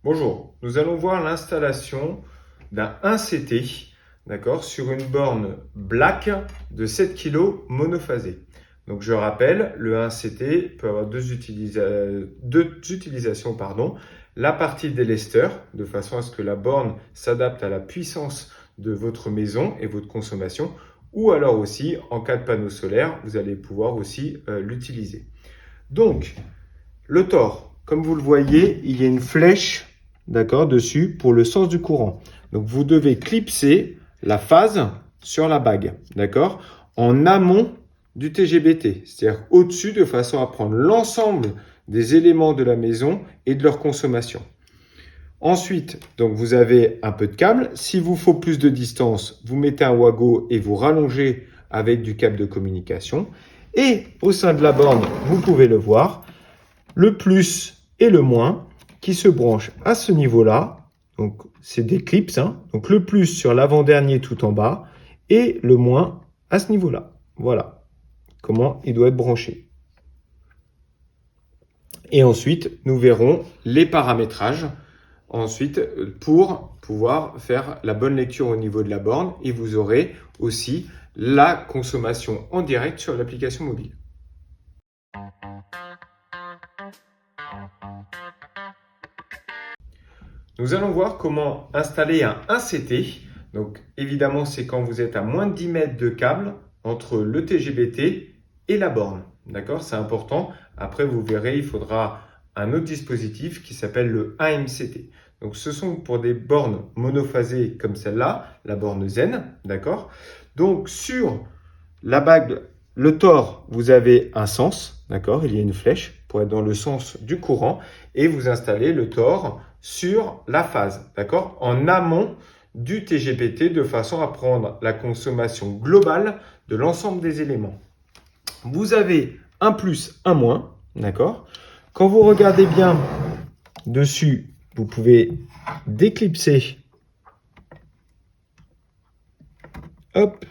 Bonjour, nous allons voir l'installation d'un 1CT, d'accord, sur une borne black de 7 kg monophasé. Donc je rappelle, le 1CT peut avoir deux utilisations. La partie délesteur, de façon à ce que la borne s'adapte à la puissance de votre maison et votre consommation, ou alors aussi, en cas de panneau solaire, vous allez pouvoir aussi l'utiliser. Donc, le tore, comme vous le voyez, il y a une flèche, d'accord, dessus pour le sens du courant. Donc, vous devez clipser la phase sur la bague, d'accord, en amont du TGBT, c'est-à-dire au-dessus, de façon à prendre l'ensemble des éléments de la maison et de leur consommation. Ensuite, donc vous avez un peu de câble. S'il vous faut plus de distance, vous mettez un wago et vous rallongez avec du câble de communication. Et au sein de la borne, vous pouvez le voir, le plus et le moins qui se branchent à ce niveau-là. Donc, c'est des clips. Donc, le plus sur l'avant-dernier tout en bas et le moins à ce niveau-là. Voilà comment il doit être branché. Et ensuite, nous verrons les paramétrages ensuite pour pouvoir faire la bonne lecture au niveau de la borne, et vous aurez aussi la consommation en direct sur l'application mobile. Nous allons voir comment installer un 1CT. Donc évidemment, c'est quand vous êtes à moins de 10 mètres de câble entre le TGBT et la borne. D'accord, c'est important. Après, vous verrez, il faudra un autre dispositif qui s'appelle le AMCT. Donc ce sont pour des bornes monophasées comme celle-là, la borne Zen, d'accord. Donc sur la bague, le tore, vous avez un sens, d'accord, il y a une flèche pour être dans le sens du courant, et vous installez le tore sur la phase, d'accord, en amont du TGBT, de façon à prendre la consommation globale de l'ensemble des éléments. Vous avez un plus, un moins, d'accord. Quand vous regardez bien dessus, vous pouvez déclipser, hop,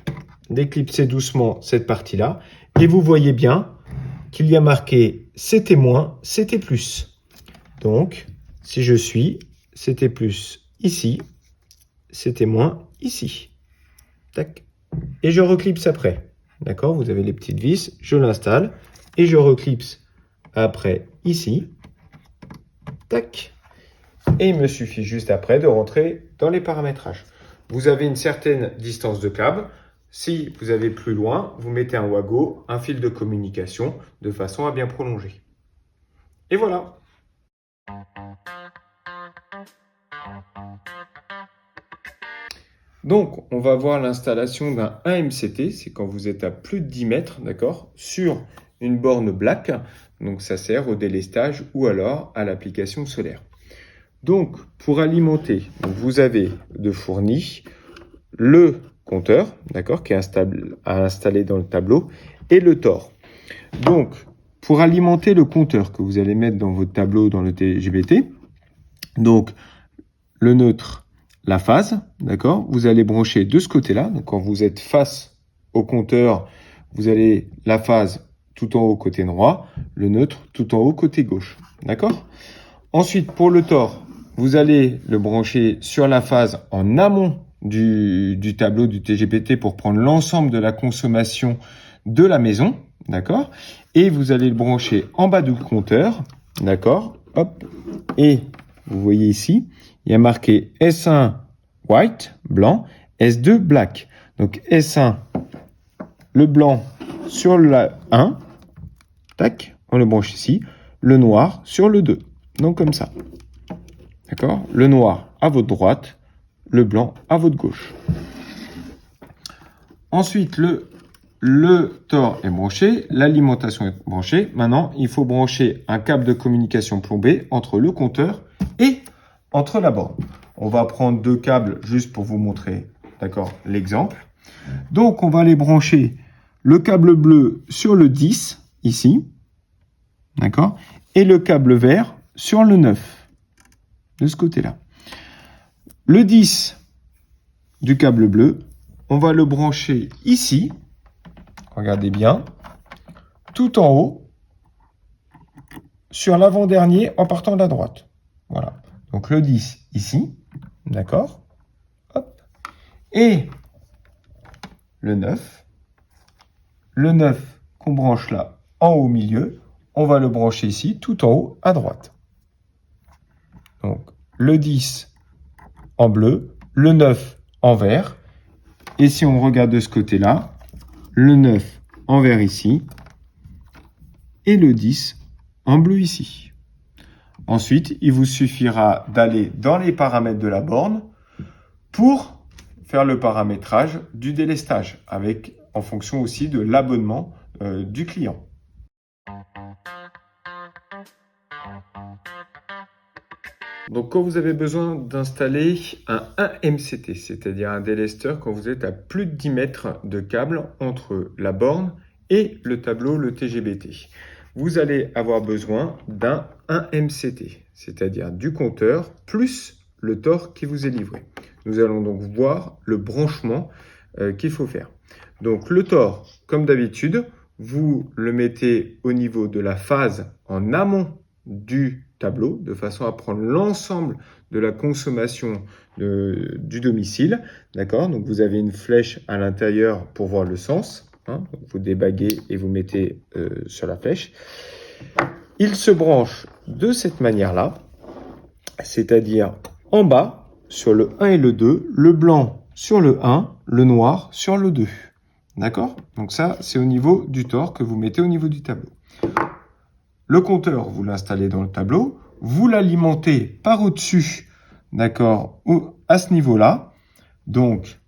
déclipser doucement cette partie-là, et vous voyez bien qu'il y a marqué CT-, CT+. Donc, si je suis CT+ ici, CT- ici. Tac. Et je reclipse après. D'accord, vous avez les petites vis, je l'installe et je reclipse après ici. Tac. Et il me suffit juste après de rentrer dans les paramétrages. Vous avez une certaine distance de câble. Si vous avez plus loin, vous mettez un wago, un fil de communication, de façon à bien prolonger. Et voilà. Donc, on va voir l'installation d'un AMCT, c'est quand vous êtes à plus de 10 mètres, d'accord, sur une borne black. Donc, ça sert au délestage ou alors à l'application solaire. Donc, pour alimenter, vous avez de fourni le compteur, d'accord, qui est à installer dans le tableau, et le tore. Donc, pour alimenter le compteur que vous allez mettre dans votre tableau dans le TGBT, donc le neutre, la phase, d'accord, vous allez brancher de ce côté-là. Donc, quand vous êtes face au compteur, vous allez la phase tout en haut côté droit, le neutre tout en haut côté gauche, d'accord. Ensuite, pour le tore, vous allez le brancher sur la phase en amont du tableau du TGBT pour prendre l'ensemble de la consommation de la maison, d'accord. Et vous allez le brancher en bas du compteur, d'accord. Hop. Et vous voyez ici, il y a marqué S1 white, blanc, S2 black. Donc S1, le blanc sur le 1, tac, on le branche ici, le noir sur le 2. Donc comme ça. D'accord? Le noir à votre droite, le blanc à votre gauche. Ensuite, le tore est branché, l'alimentation est branchée. Maintenant, il faut brancher un câble de communication plombé entre le compteur et entre la borne. On va prendre deux câbles juste pour vous montrer, d'accord, l'exemple. Donc, on va les brancher le câble bleu sur le 10, ici, d'accord, et le câble vert sur le 9. De ce côté-là. Le 10 du câble bleu, on va le brancher ici. Regardez bien. Tout en haut. sur l'avant-dernier en partant de la droite. Voilà. Donc le 10 ici, d'accord? Hop. Et le 9. Le 9 qu'on branche là en haut au milieu, on va le brancher ici tout en haut à droite. Donc le 10 en bleu, le 9 en vert. Et si on regarde de ce côté-là, le 9 en vert ici et le 10 en bleu ici. Ensuite, il vous suffira d'aller dans les paramètres de la borne pour faire le paramétrage du délestage en fonction aussi de l'abonnement du client. Donc, quand vous avez besoin d'installer un 1MCT, c'est-à-dire un délesteur quand vous êtes à plus de 10 mètres de câble entre la borne et le tableau, le TGBT, vous allez avoir besoin d'un 1MCT, c'est-à-dire du compteur plus le TOR qui vous est livré. Nous allons donc voir le branchement qu'il faut faire. Donc, le TOR, comme d'habitude, vous le mettez au niveau de la phase en amont du tableau, de façon à prendre l'ensemble de la consommation du domicile. D'accord? Donc, vous avez une flèche à l'intérieur pour voir le sens. Hein? Donc, vous débaguez et vous mettez sur la flèche. Il se branche de cette manière-là, c'est-à-dire en bas, sur le 1 et le 2, le blanc sur le 1, le noir sur le 2. D'accord? Donc ça, c'est au niveau du TOR que vous mettez au niveau du tableau. Le compteur, vous l'installez dans le tableau, vous l'alimentez par au-dessus, d'accord, à ce niveau-là. Donc,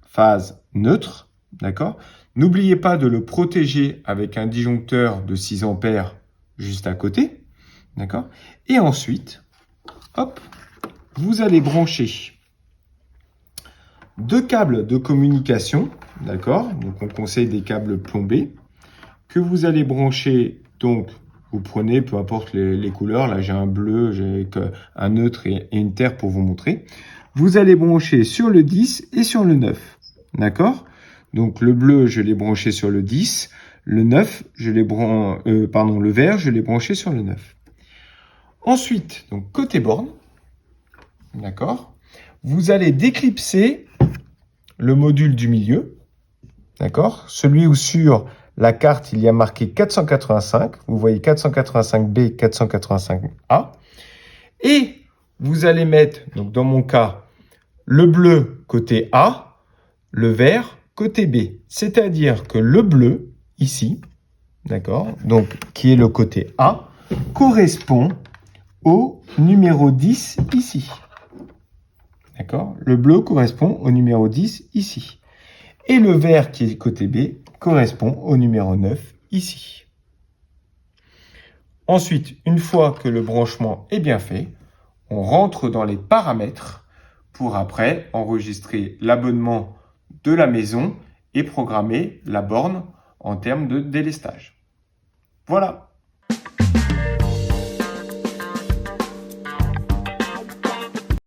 phase neutre, d'accord. N'oubliez pas de le protéger avec un disjoncteur de 6 ampères juste à côté, d'accord. Et ensuite, hop, vous allez brancher deux câbles de communication, d'accord. Donc, on conseille des câbles plombés que vous allez brancher, donc, vous prenez, peu importe les couleurs, là j'ai un bleu, j'ai un neutre et une terre pour vous montrer. Vous allez brancher sur le 10 et sur le 9, d'accord? Donc le bleu, je l'ai branché sur le 10, le 9, le vert, je l'ai branché sur le 9. Ensuite, donc côté borne, d'accord? Vous allez déclipser le module du milieu, d'accord? Celui où sur la carte, il y a marqué 485. Vous voyez 485B, 485A. Et vous allez mettre, donc dans mon cas, le bleu côté A, le vert côté B. C'est-à-dire que le bleu, ici, d'accord, donc qui est le côté A, correspond au numéro 10 ici. D'accord? Le bleu correspond au numéro 10 ici. Et le vert qui est côté B correspond au numéro 9 ici. Ensuite, une fois que le branchement est bien fait, on rentre dans les paramètres pour après enregistrer l'abonnement de la maison et programmer la borne en termes de délestage. Voilà.